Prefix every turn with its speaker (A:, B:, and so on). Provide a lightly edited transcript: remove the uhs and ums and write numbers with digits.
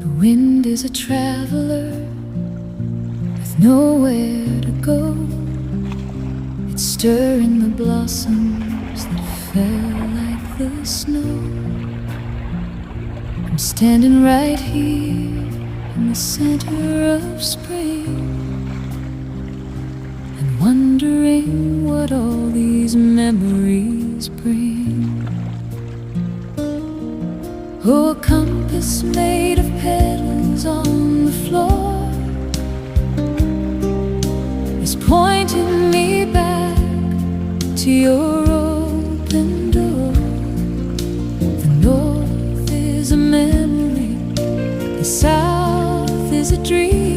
A: The wind is a traveler with nowhere to go. It's stirring the blossoms that fell like the snow. I'm standing right here in the center of spring and wondering what all these memories bring. Oh, a compass made of petals on the floor is pointing me back to your open door. The north is a memory, the south is a dream.